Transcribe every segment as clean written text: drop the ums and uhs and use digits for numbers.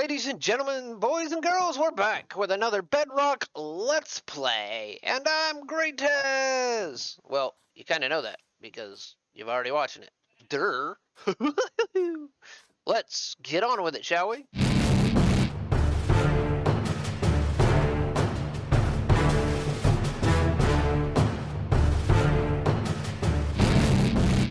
ladies and gentlemen, boys and girls, we're back with another Bedrock Let's Play, and I'm Great Taz. Well, you kind of know that because you've already watching it. Durr. Let's get on with it, shall we?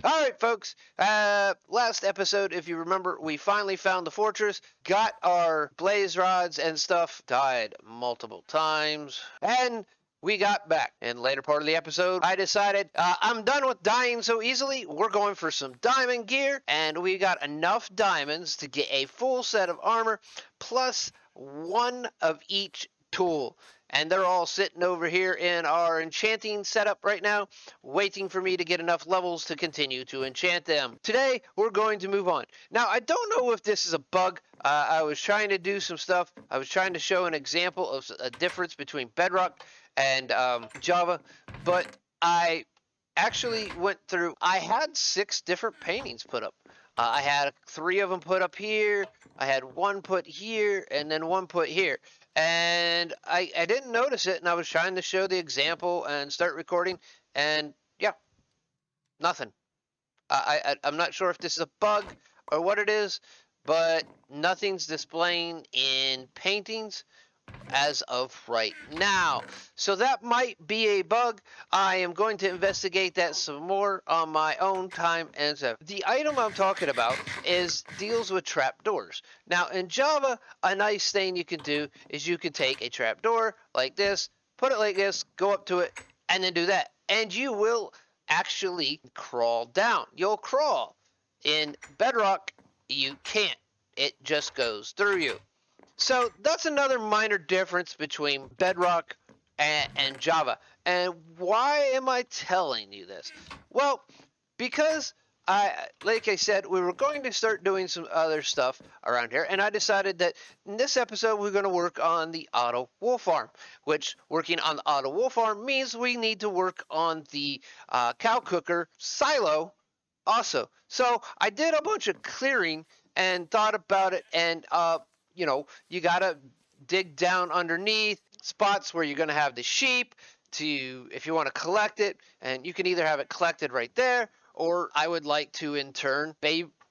Alright folks, last episode, if you remember, we finally found the fortress, got our blaze rods and stuff, died multiple times, and we got back. In the later part of the episode, I decided, I'm done with dying so easily, we're going for some diamond gear, and we got enough diamonds to get a full set of armor, plus one of each tool. And they're all sitting over here in our enchanting setup right now, waiting for me to get enough levels to continue to enchant them. Today, we're going to move on. Now, I don't know if this is a bug. I was trying to do some stuff. I was trying to show an example of a difference between Bedrock and Java, but I actually went through, I had 6 different paintings put up. I had 3 of them put up here, I had 1 put here, and then 1 put here. And I didn't notice it, and I was trying to show the example and start recording, and yeah, nothing. I'm not sure if this is a bug or what it is, but nothing's displaying in paintings as of right now. So that might be a bug. I am going to investigate that some more on my own time and stuff. The item I'm talking about deals with trapdoors. Now in Java, a nice thing you can do is you can take a trapdoor like this, put it like this, go up to it, and then do that. And you will actually crawl down. You'll crawl. In Bedrock, you can't. It just goes through you. So that's another minor difference between Bedrock and Java. And why am I telling you this? Well, because like I said, we were going to start doing some other stuff around here, and I decided that in this episode we're going to work on the auto wool farm, which working on the auto wool farm means we need to work on the cow cooker silo also. So I did a bunch of clearing and thought about it, and you know, you gotta dig down underneath spots where you're gonna have the sheep if you want to collect it, and you can either have it collected right there, or I would like to in turn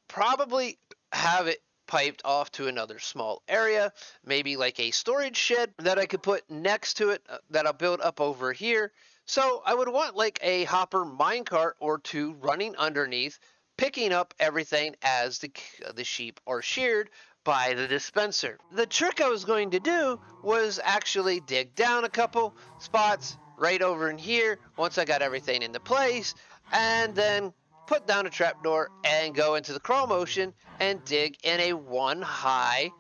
probably have it piped off to another small area, maybe like a storage shed that I could put next to it that I'll build up over here. So I would want like a hopper minecart or 2 running underneath, picking up everything as the sheep are sheared by the dispenser. The trick I was going to do was actually dig down a couple spots right over in here once I got everything into place, and then put down a trapdoor and go into the crawl motion and dig in a 1 high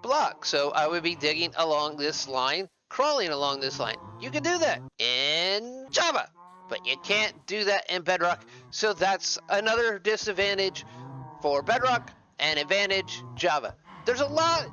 block. So I would be digging along this line, crawling along this line. You can do that in Java, but you can't do that in Bedrock. So that's another disadvantage for Bedrock and advantage Java. There's a lot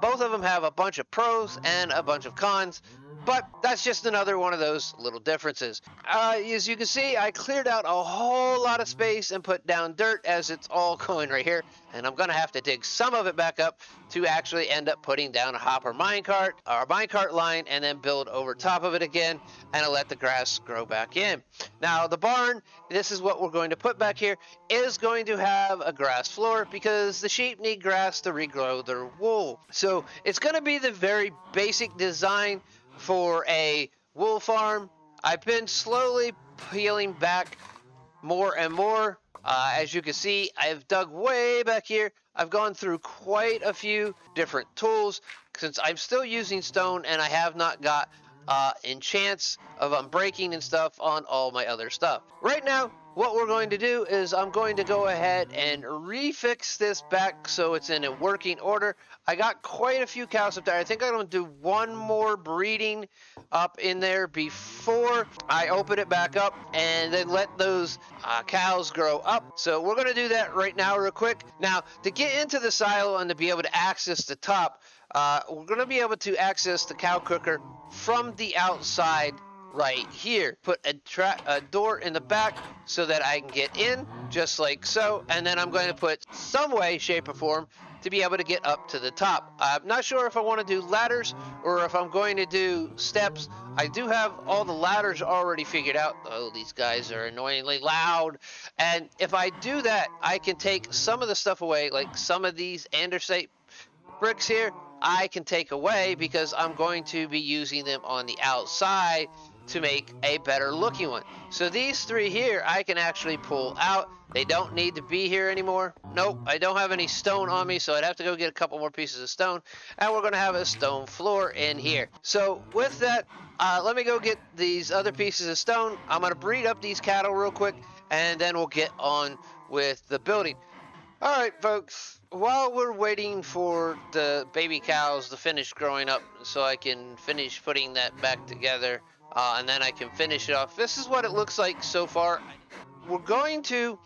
both of them have a bunch of pros and a bunch of cons, but that's just another one of those little differences. As you can see, I cleared out a whole lot of space and put down dirt as it's all going right here, and I'm gonna have to dig some of it back up to actually end up putting down a hopper minecart or a minecart line, and then build over top of it again and I'll let the grass grow back in. Now the barn, this is what we're going to put back here, is going to have a grass floor because the sheep need grass to regrow their wool. So it's going to be the very basic design for a wool farm. I've been slowly peeling back more and more. As you can see, I've dug way back here. I've gone through quite a few different tools since I'm still using stone, and I have not got enchants of unbreaking and stuff on all my other stuff. Right now, what we're going to do is I'm going to go ahead and refix this back so it's in a working order. I got quite a few cows up there. I think I'm going to do 1 more breeding up in there before I open it back up and then let those cows grow up. So we're going to do that right now real quick. Now, to get into the silo and to be able to access the top, we're going to be able to access the cow cooker from the outside right here. Put a door in the back so that I can get in, just like so. And then I'm going to put some way, shape, or form to be able to get up to the top. I'm not sure if I want to do ladders or if I'm going to do steps. I do have all the ladders already figured out. Oh, these guys are annoyingly loud. And if I do that, I can take some of the stuff away, like some of these andesite bricks here, I can take away because I'm going to be using them on the outside to make a better looking one. So these three here, I can actually pull out. They don't need to be here anymore. Nope, I don't have any stone on me, so I'd have to go get a couple more pieces of stone. And we're going to have a stone floor in here. So with that, let me go get these other pieces of stone. I'm going to breed up these cattle real quick, and then we'll get on with the building. All right, folks, while we're waiting for the baby cows to finish growing up so I can finish putting that back together, and then I can finish it off, this is what it looks like so far. We're going to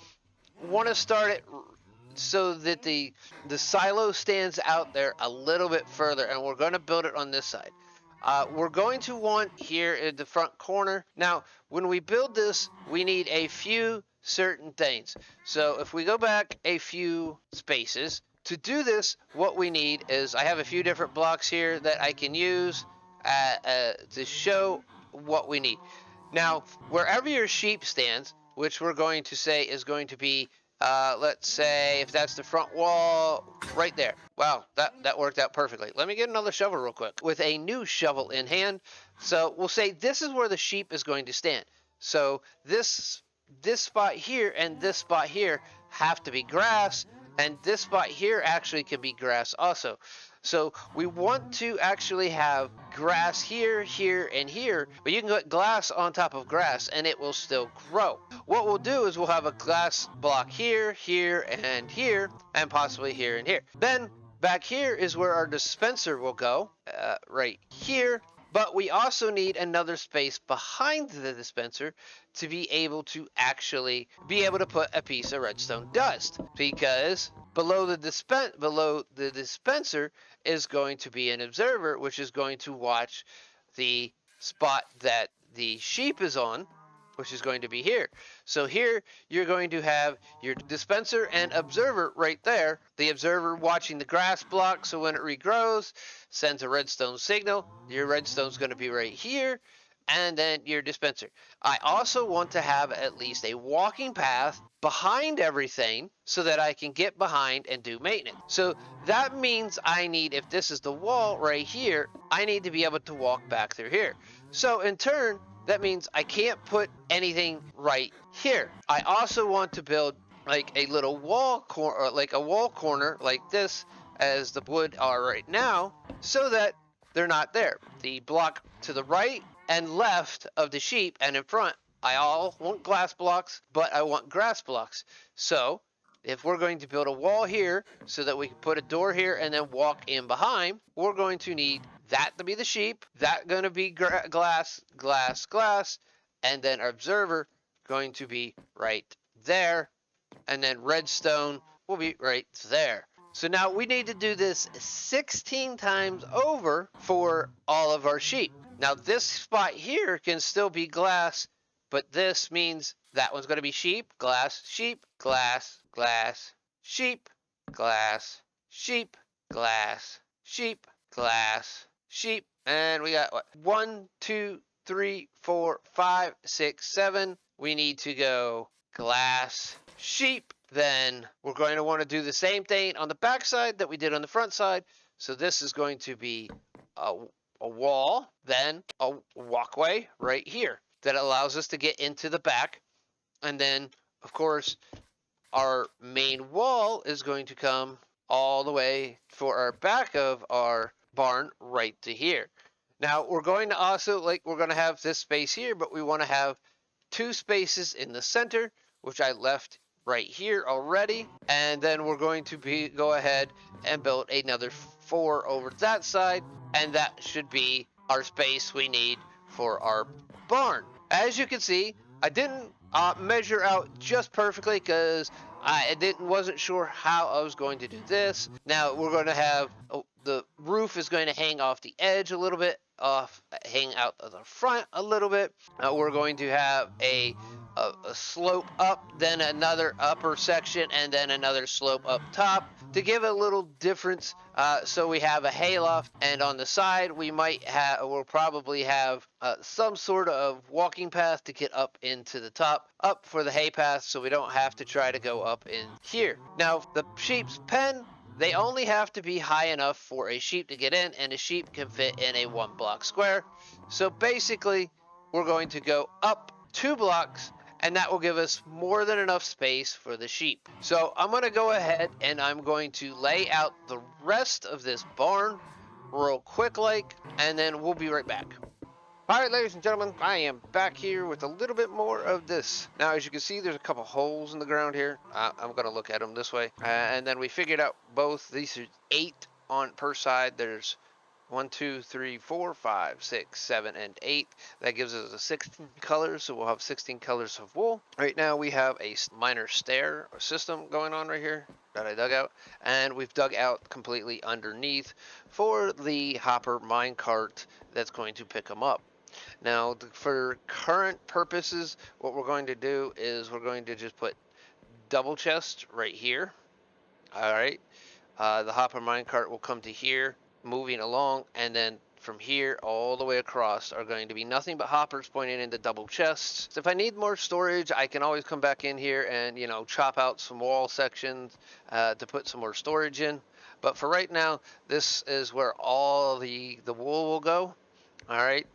want to start it so that the silo stands out there a little bit further, and we're going to build it on this side. We're going to want here in the front corner. Now, when we build this, we need a few certain things. So if we go back a few spaces, to do this, what we need is, I have a few different blocks here that I can use to show what we need. Now, wherever your sheep stands, which we're going to say is going to be, let's say if that's the front wall right there. Wow, that worked out perfectly. Let me get another shovel real quick with a new shovel in hand. So we'll say this is where the sheep is going to stand. So this spot here and this spot here have to be grass, and this spot here actually can be grass also. So we want to actually have grass here, here, and here, but you can put glass on top of grass and it will still grow. What we'll do is we'll have a glass block here, here, and possibly here and here. Then back here is where our dispenser will go, right here. But we also need another space behind the dispenser to be able to actually be able to put a piece of redstone dust, because below the dispenser is going to be an observer, which is going to watch the spot that the sheep is on, which is going to be here. So here you're going to have your dispenser and observer right there. The observer watching the grass block, so when it regrows, sends a redstone signal. Your redstone's going to be right here, and then your dispenser. I also want to have at least a walking path behind everything so that I can get behind and do maintenance. So that means I need, if this is the wall right here, I need to be able to walk back through here. So in turn, that means I can't put anything right here. I also want to build like a little wall corner, like a wall corner like this, as the wood are right now, so that they're not there. The block to the right and left of the sheep and in front, I all want glass blocks, but I want grass blocks. So if we're going to build a wall here so that we can put a door here and then walk in behind, we're going to need that to be the sheep, that going to be glass, and then our observer going to be right there, and then redstone will be right there. So now we need to do this 16 times over for all of our sheep. Now this spot here can still be glass, but this means that one's going to be sheep, glass, glass, sheep, glass, glass, sheep, and we got what? 1, 2, 3, 4, 5, 6, 7. We need to go glass, sheep. Then we're going to want to do the same thing on the back side that we did on the front side. So this is going to be a wall, then a walkway right here that allows us to get into the back. And then, of course, our main wall is going to come all the way for our back of our barn right to here. Now we're going to also, we're going to have this space here, but we want to have 2 spaces in the center, which I left right here already. And then we're going to go ahead and build another 4 over that side, and that should be our space we need for our barn. As you can see, I didn't measure out just perfectly because I wasn't sure how I was going to do this. Now we're going to have the roof is going to hang off the edge a little bit off, hang out of the front a little bit. We're going to have a slope up, then another upper section, and then another slope up top to give a little difference. So we have a hayloft, and on the side we'll probably have some sort of walking path to get up into the top, up for the hay path, so we don't have to try to go up in here. Now the sheep's pen, they only have to be high enough for a sheep to get in, and a sheep can fit in a 1 block square. So basically, we're going to go up 2 blocks, and that will give us more than enough space for the sheep. So I'm going to go ahead and I'm going to lay out the rest of this barn real quick like, and then we'll be right back. Alright, ladies and gentlemen, I am back here with a little bit more of this. Now, as you can see, there's a couple holes in the ground here. I'm going to look at them this way. And then we figured out both. These are 8 on per side. There's 1, 2, 3, 4, 5, 6, 7, and 8. That gives us 16 colors, so we'll have 16 colors of wool. Right now we have a minor stair system going on right here that I dug out, and we've dug out completely underneath for the hopper minecart that's going to pick them up. Now, for current purposes, what we're going to do is we're going to just put double chest right here. All right. The hopper minecart will come to here, moving along, and then from here all the way across are going to be nothing but hoppers pointing into double chests. So if I need more storage, I can always come back in here and, chop out some wall sections to put some more storage in. But for right now, this is where all the wool will go. All right.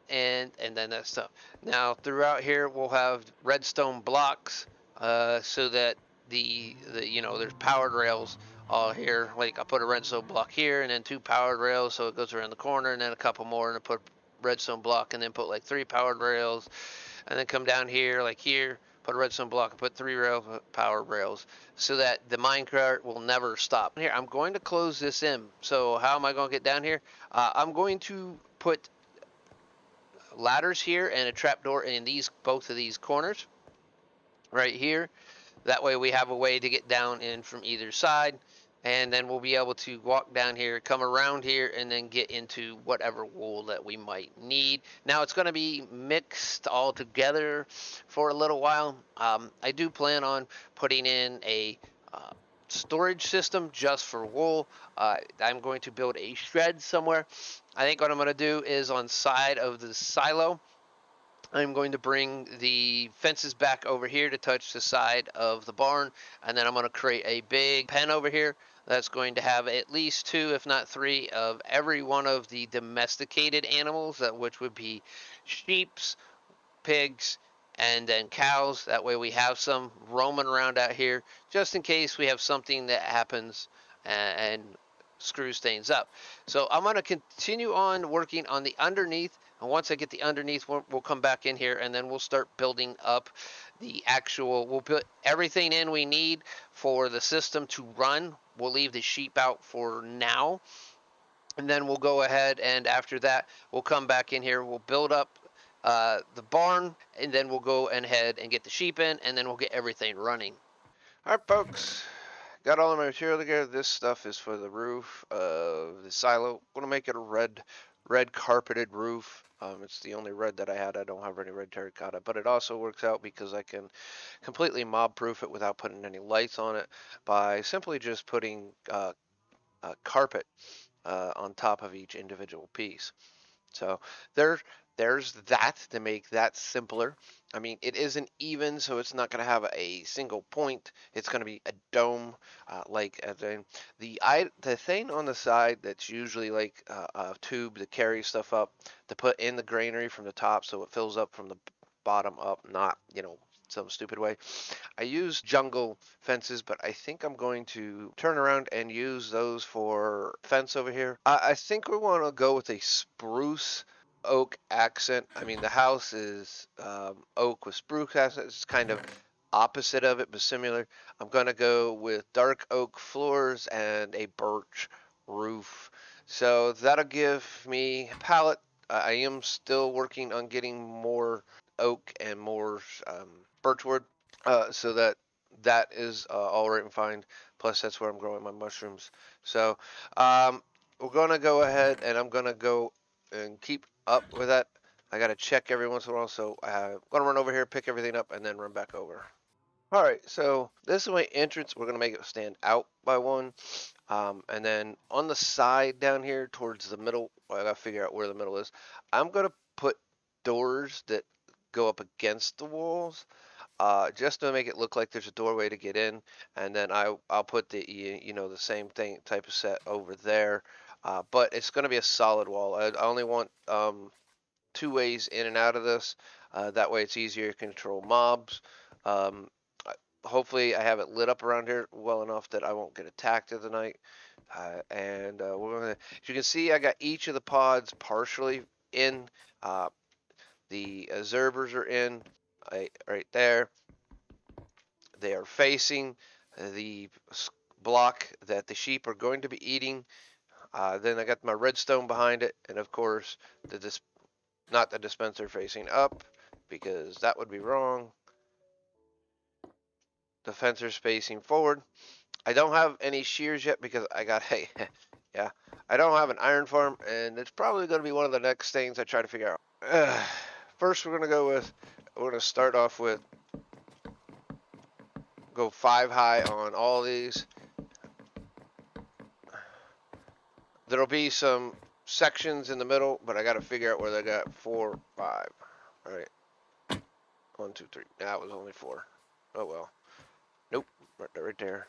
And then that stuff. Now throughout here we'll have redstone blocks so that there's powered rails all here. Like I put a redstone block here and then 2 powered rails so it goes around the corner, and then a couple more, and I put redstone block and then put like 3 powered rails, and then come down here like here, put a redstone block and put 3 powered rails so that the minecart will never stop. Here I'm going to close this in. So how am I going to get down here? I'm going to put ladders here and a trapdoor in both of these corners right here. That way we have a way to get down in from either side, and then we'll be able to walk down here, come around here, and then get into whatever wool that we might need. Now it's going to be mixed all together for a little while. I do plan on putting in a storage system just for wool. I'm going to build a shed somewhere. I think what I'm going to do is on side of the silo, I'm going to bring the fences back over here to touch the side of the barn, and then I'm going to create a big pen over here that's going to have at least 2, if not 3, of every one of the domesticated animals, which would be sheeps, pigs, and then cows. That way we have some roaming around out here just in case we have something that happens and screws things up. So I'm going to continue on working on the underneath, and once I get the underneath, we'll come back in here and then we'll start building up the actual, we'll put everything in we need for the system to run. We'll leave the sheep out for now, and then we'll go ahead and after that we'll come back in here, we'll build up the barn, and then we'll go ahead and get the sheep in, and then we'll get everything running. All right, folks, got all of my material together. This stuff is for the roof of the silo. I'm gonna make it a red carpeted roof. It's the only red that I had. I don't have any red terracotta, but it also works out because I can completely mob proof it without putting any lights on it by simply just putting carpet on top of each individual piece. So there's that to make that simpler. I mean, it isn't even, so it's not going to have a single point. It's going to be a dome, the thing on the side that's usually like a tube to carry stuff up to put in the granary from the top, so it fills up from the bottom up, not some stupid way. I use jungle fences, but I think I'm going to turn around and use those for fence over here. I think we want to go with a spruce oak accent. I mean, the house is oak with spruce accent. It's kind of opposite of it, but similar. I'm going to go with dark oak floors and a birch roof. So that'll give me a palette. I am still working on getting more oak and more birchwood, so that is all right and fine. Plus, that's where I'm growing my mushrooms. So we're gonna go ahead and I'm gonna go and keep up with that. I gotta check every once in a while, so I'm gonna run over here, pick everything up, and then run back over. All right, so this is my entrance. We're gonna make it stand out by one, and then on the side down here towards the middle, I gotta figure out where the middle is. I'm gonna put doors that go up against the walls, just to make it look like there's a doorway to get in, and then I'll put the the same thing type of set over there, but it's gonna be a solid wall. I only want two ways in and out of this. That way it's easier to control mobs. Um, Hopefully I have it lit up around here well enough that I won't get attacked in the night. We're gonna, as you can see, I got each of the pods partially in. The observers are in right there. They are facing the block that the sheep are going to be eating. Then I got my redstone behind it, and of course not the dispenser facing up, because that would be wrong. The fencer's facing forward. I don't have any shears yet because I got yeah, I don't have an iron farm, and it's probably going to be one of the next things I try to figure out. First, we're going to start off with go 5 high on all these. There'll be some sections in the middle, but I got to figure out where they got 4, 5. All right, 1, 2, 3. That was only 4. Oh well. Nope, right there.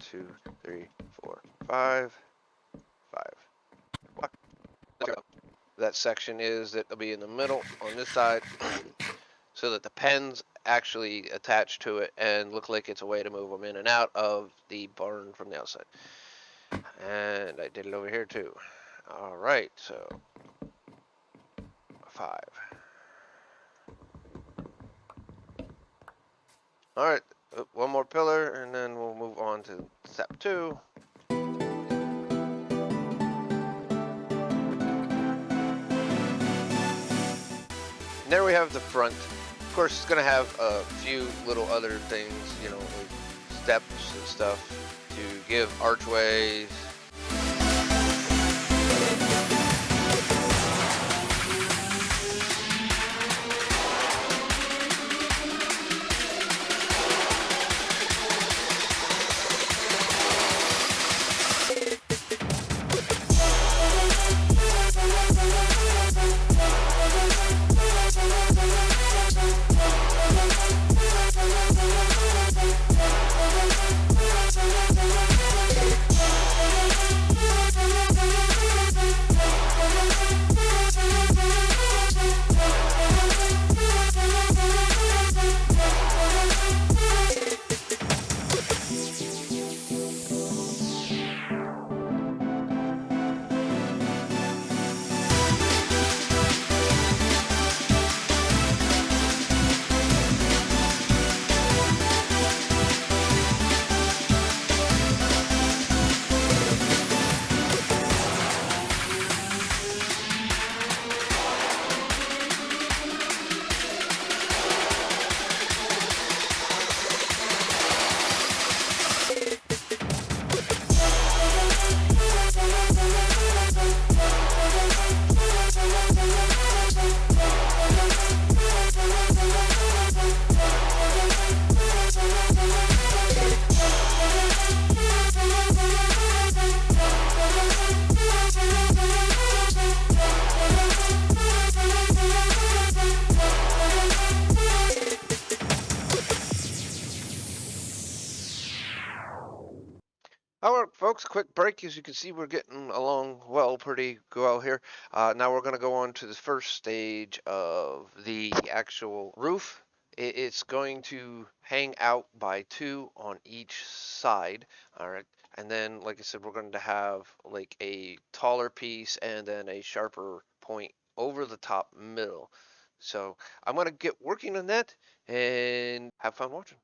2, 3, 4, 5, 5. What? That section is that they'll be in the middle on this side, so that the pens actually attach to it and look like it's a way to move them in and out of the barn from the outside. And I did it over here too. All right, so 5. All right, one more pillar, and then we'll move on to step 2. And there we have the front. Of course, it's gonna have a few little other things, like steps and stuff to give archways. All right, folks, quick break. As you can see, we're getting along pretty well here. Now we're going to go on to the first stage of the actual roof. It's going to hang out by 2 on each side. All right. And then, like I said, we're going to have like a taller piece and then a sharper point over the top middle. So I'm going to get working on that and have fun watching.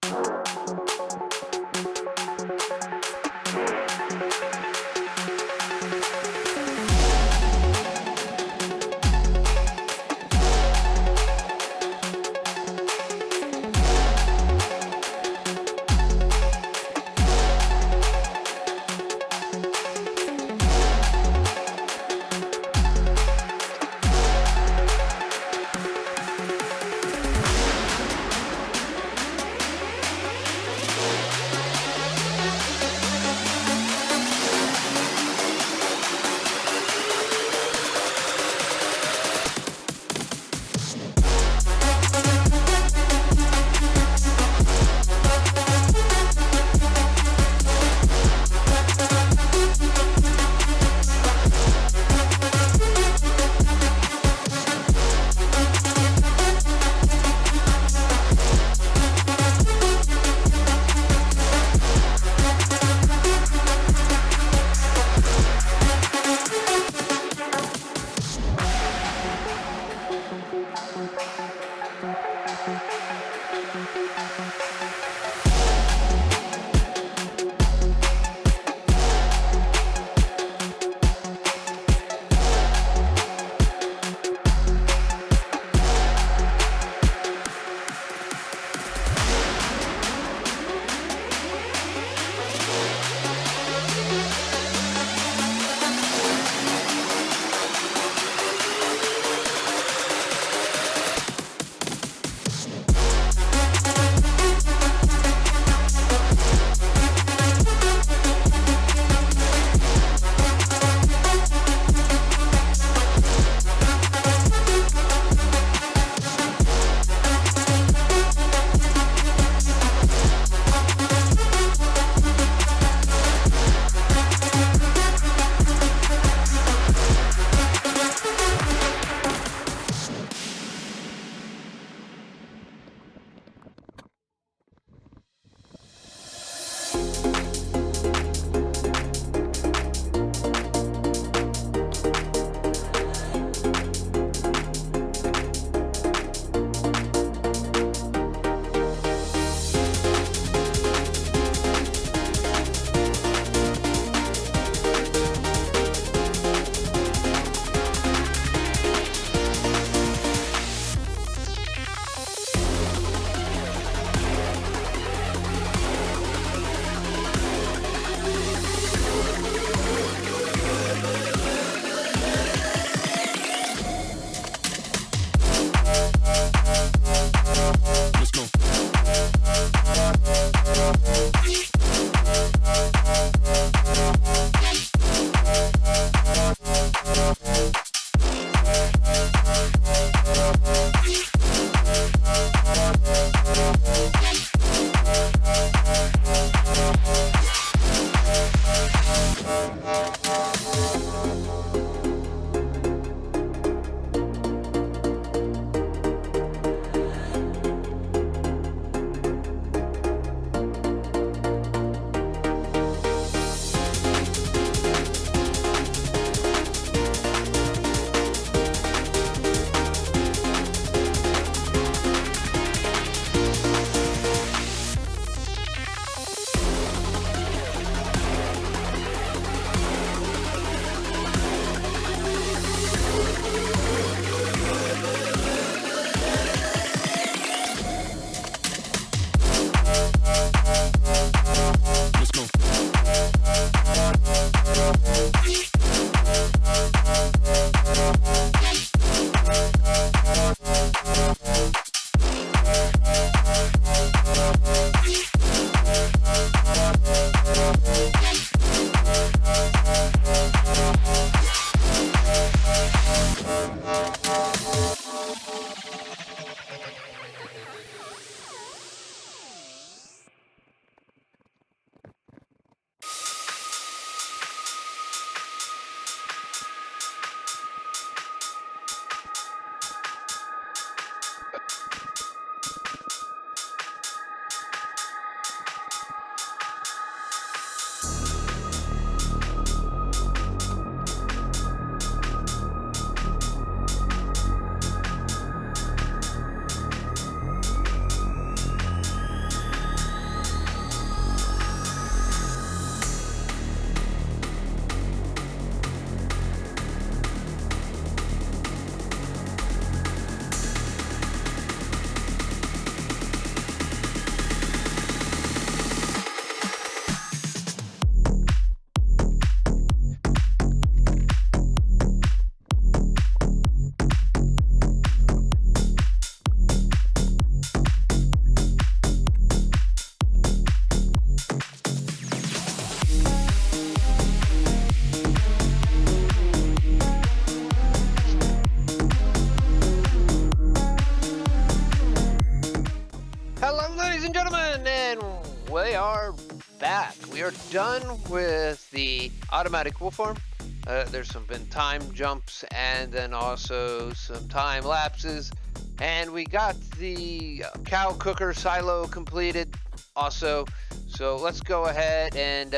done with the automatic wool farm. There's been time jumps and then also some time lapses. And we got the cow cooker silo completed also. So let's go ahead and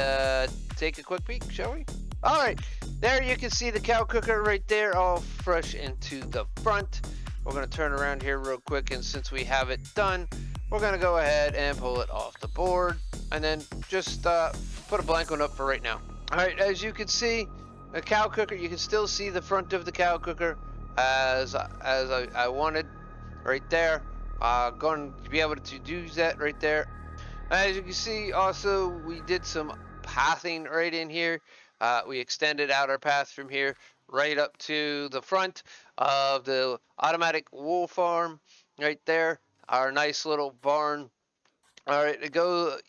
take a quick peek, shall we? All right, there you can see the cow cooker right there, all fresh into the front. We're gonna turn around here real quick, and since we have it done, we're gonna go ahead and pull it off the board, and then just put a blank one up for right now. All right, as you can see, the cow cooker, you can still see the front of the cow cooker as I wanted right there. Going to be able to do that right there. As you can see, also, we did some pathing right in here. We extended out our path from here right up to the front of the automatic wool farm right there. Our nice little barn. All right,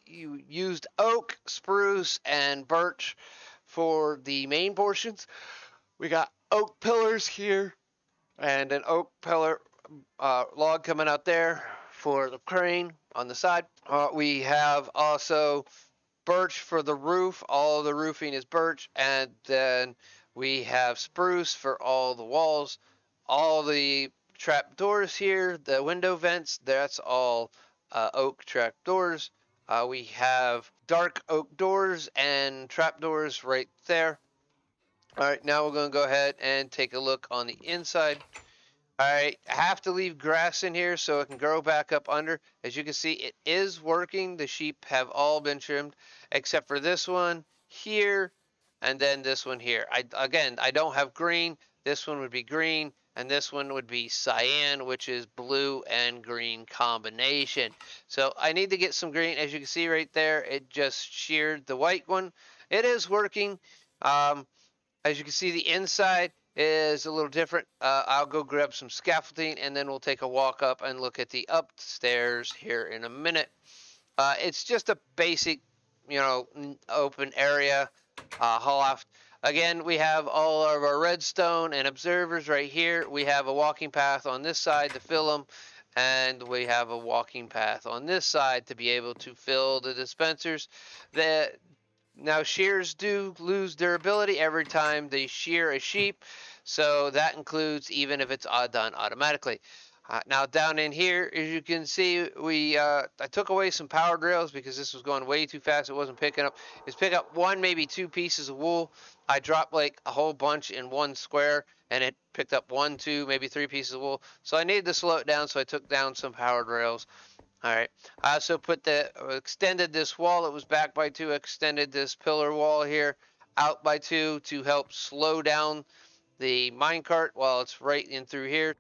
you used oak, spruce, and birch for the main portions. We got oak pillars here and an oak pillar log coming out there for the crane on the side. We have also birch for the roof. All the roofing is birch, and then we have spruce for all the walls. All the trap doors here, the window vents, that's all oak trap doors. We have dark oak doors and trap doors right there. All right, now we're going to go ahead and take a look on the inside. All right, I have to leave grass in here so it can grow back up under. As you can see, it is working. The sheep have all been trimmed except for this one here and then this one here. I don't have green. This one would be green and this one would be cyan, which is blue and green combination. So I need to get some green. As you can see right there, it just sheared the white one. It is working. As you can see, the inside is a little different. I'll go grab some scaffolding and then we'll take a walk up and look at the upstairs here in a minute. It's just a basic, open area, loft. Again, we have all of our redstone and observers right here. We have a walking path on this side to fill them, and we have a walking path on this side to be able to fill the dispensers. Now, shears do lose durability every time they shear a sheep, so that includes even if it's done automatically. Now, down in here, as you can see, I took away some power drills because this was going way too fast. It wasn't picking up. It's pick up one, maybe two pieces of wool. I dropped like a whole bunch in one square, and it picked up one, two, maybe three pieces of wool. So I needed to slow it down, so I took down some power drills. All right. I also extended this wall. It was back by 2. Extended this pillar wall here out by 2 to help slow down the minecart while it's right in through here.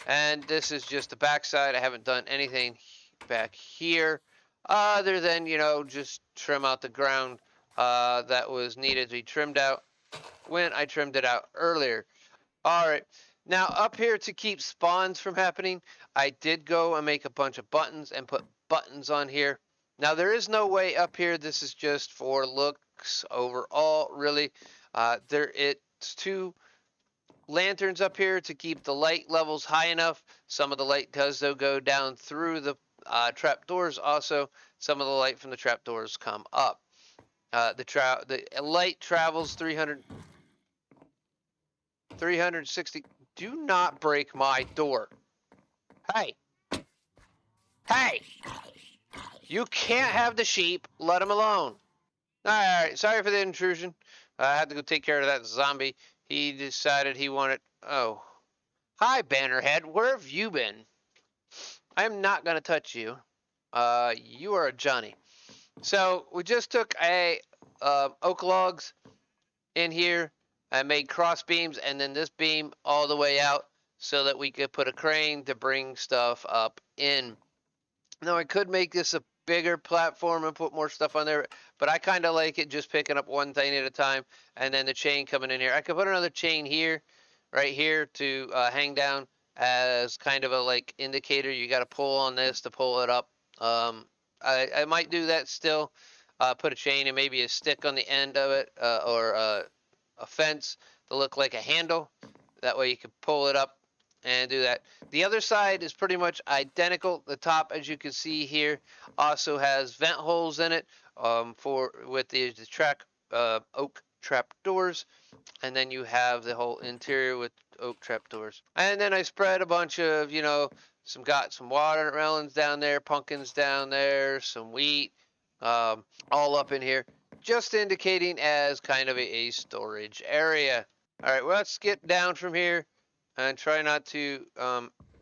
And this is just the backside. I haven't done anything back here other than, just trim out the ground that was needed to be trimmed out when I trimmed it out earlier. All right. Now up here, to keep spawns from happening, I did go and make a bunch of buttons and put buttons on here. Now there is no way up here. This is just for looks overall, really. It's 2 lanterns up here to keep the light levels high enough. Some of the light does though go down through the trap doors. Also, some of the light from the trap doors come up. The light travels 360. Do not break my door. Hey. Hey. You can't have the sheep. Let them alone. All right. Sorry for the intrusion. I had to go take care of that zombie. He decided he wanted... Oh. Hi, Bannerhead. Where have you been? I'm not going to touch you. You are a Johnny. So, we just took oak logs in here. I made cross beams and then this beam all the way out so that we could put a crane to bring stuff up in. Now I could make this a bigger platform and put more stuff on there, but I kind of like it just picking up one thing at a time and then the chain coming in here. I could put another chain here, right here to hang down as kind of a like indicator. You got to pull on this to pull it up. I might do that still. Put a chain and maybe a stick on the end of it or a fence to look like a handle. That way you can pull it up and do that. The other side is pretty much identical. The top, as you can see here, also has vent holes in it with the oak trap doors, and then you have the whole interior with oak trap doors. And then I spread a bunch of, got some watermelons down there, pumpkins down there, some wheat, all up in here, just indicating as kind of a storage area. All right, well, let's get down from here and try not to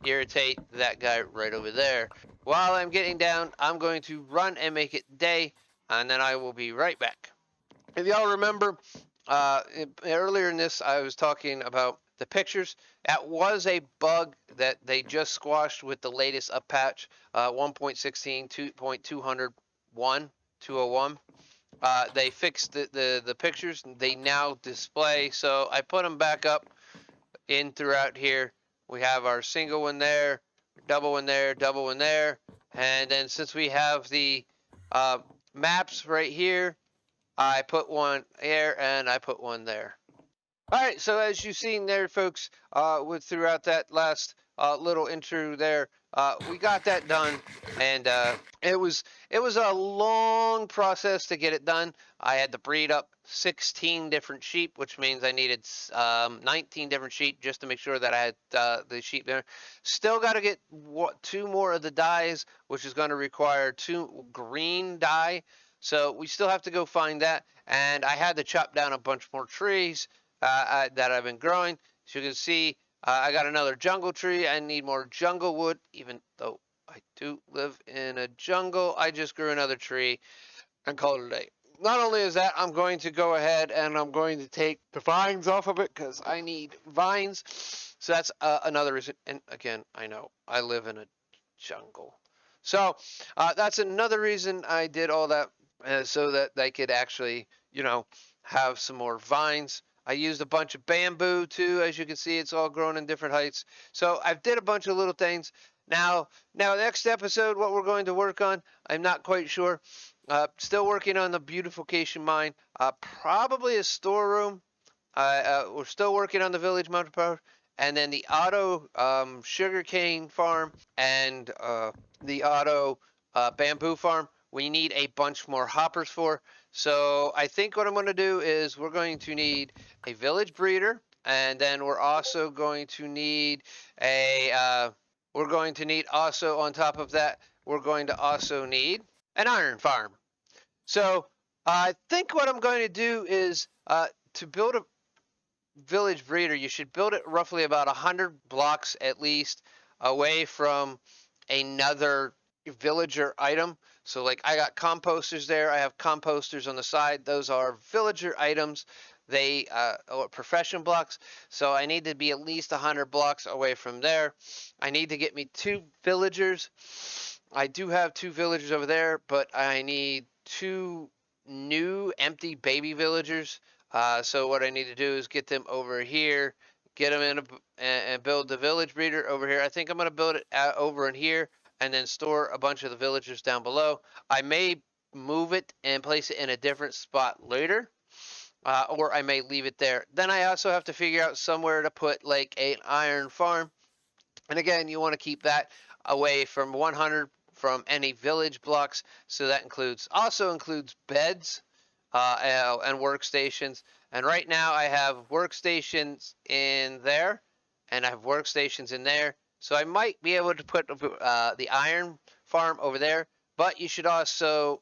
irritate that guy right over there. While I'm getting down, I'm going to run and make it day, and then I will be right back. If y'all remember, earlier in this, I was talking about the pictures. That was a bug that they just squashed with the latest up patch, 1.16, 2.201. They fixed the pictures. They now display. So I put them back up in throughout here. We have our single one there, double one there, double one there. And then since we have the maps right here, I put one here and I put one there. All right, so as you've seen there, folks, throughout that last little intro there, we got that done, and it was a long process to get it done. I had to breed up 16 different sheep, which means I needed 19 different sheep just to make sure that I had the sheep there. Still got to get 2 more of the dyes, which is going to require 2 green dye. So we still have to go find that, and I had to chop down a bunch more trees that I've been growing. As you can see, I got another jungle tree. I need more jungle wood, even though I do live in a jungle. I just grew another tree and called it a day. Not only is that, I'm going to go ahead and I'm going to take the vines off of it because I need vines. So that's another reason. And again, I know I live in a jungle. So that's another reason I did all that so that they could actually, have some more vines. I used a bunch of bamboo too. As you can see, it's all grown in different heights. So I did a bunch of little things. Now, next episode, what we're going to work on, I'm not quite sure. Still working on the beautification mine. Probably a storeroom. We're still working on the village mountain power. And then the auto sugarcane farm and the auto bamboo farm, we need a bunch more hoppers for. So I think what I'm going to do is we're going to need a village breeder, and then we're also going to need also on top of that, we're going to also need an iron farm. So I think what I'm going to do is to build a village breeder, you should build it roughly about 100 blocks at least away from another villager item. So like I got composters there. I have composters on the side. Those are villager items. They or profession blocks. So I need to be at least 100 blocks away from there. I need to get me 2 villagers. I do have 2 villagers over there, but I need 2 new empty baby villagers. So what I need to do is get them over here, get them in and build the village breeder over here. I think I'm going to build it over in here and then store a bunch of the villagers down below. I may move it and place it in a different spot later, or I may leave it there. Then I also have to figure out somewhere to put like an iron farm. And again, you want to keep that away from 100 from any village blocks. So that also includes beds and workstations. And right now I have workstations in there and I have workstations in there. So I might be able to put the iron farm over there, but you should also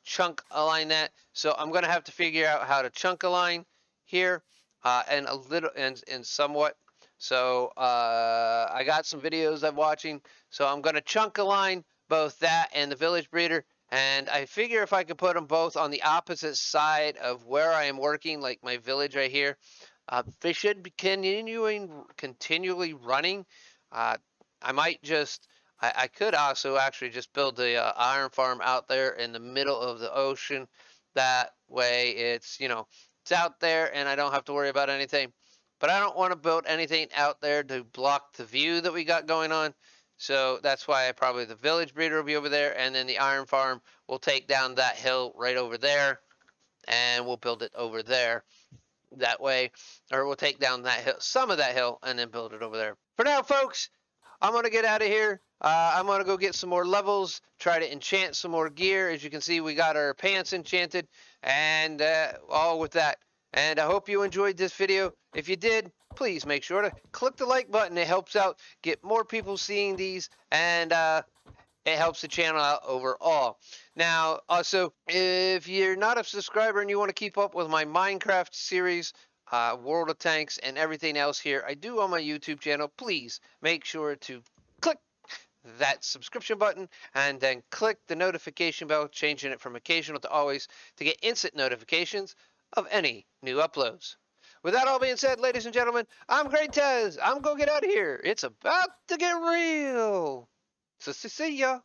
chunk align that. So I'm going to have to figure out how to chunk align here and a little and somewhat. So I got some videos I'm watching. So I'm going to chunk align both that and the village breeder. And I figure if I could put them both on the opposite side of where I am working, like my village right here, they should be continually running. I might I could also actually just build the iron farm out there in the middle of the ocean. That way it's, it's out there and I don't have to worry about anything. But I don't want to build anything out there to block the view that we got going on. So that's why probably the village breeder will be over there, and then the iron farm will take down that hill right over there, and we'll build it over there. that way, or we'll take down that hill, some of that hill, and then build it over there. For now, folks, I'm going to get out of here. I'm going to go get some more levels, try to enchant some more gear. As you can see, we got our pants enchanted, and all with that. And I hope you enjoyed this video. If you did, please make sure to click the like button. It helps out get more people seeing these, and it helps the channel out overall. Now, also, if you're not a subscriber and you want to keep up with my Minecraft series, World of Tanks, and everything else here I do on my YouTube channel, please make sure to click that subscription button and then click the notification bell, changing it from occasional to always to get instant notifications of any new uploads. With that all being said, ladies and gentlemen, I'm Great Taz. I'm going to get out of here. It's about to get real. So see ya.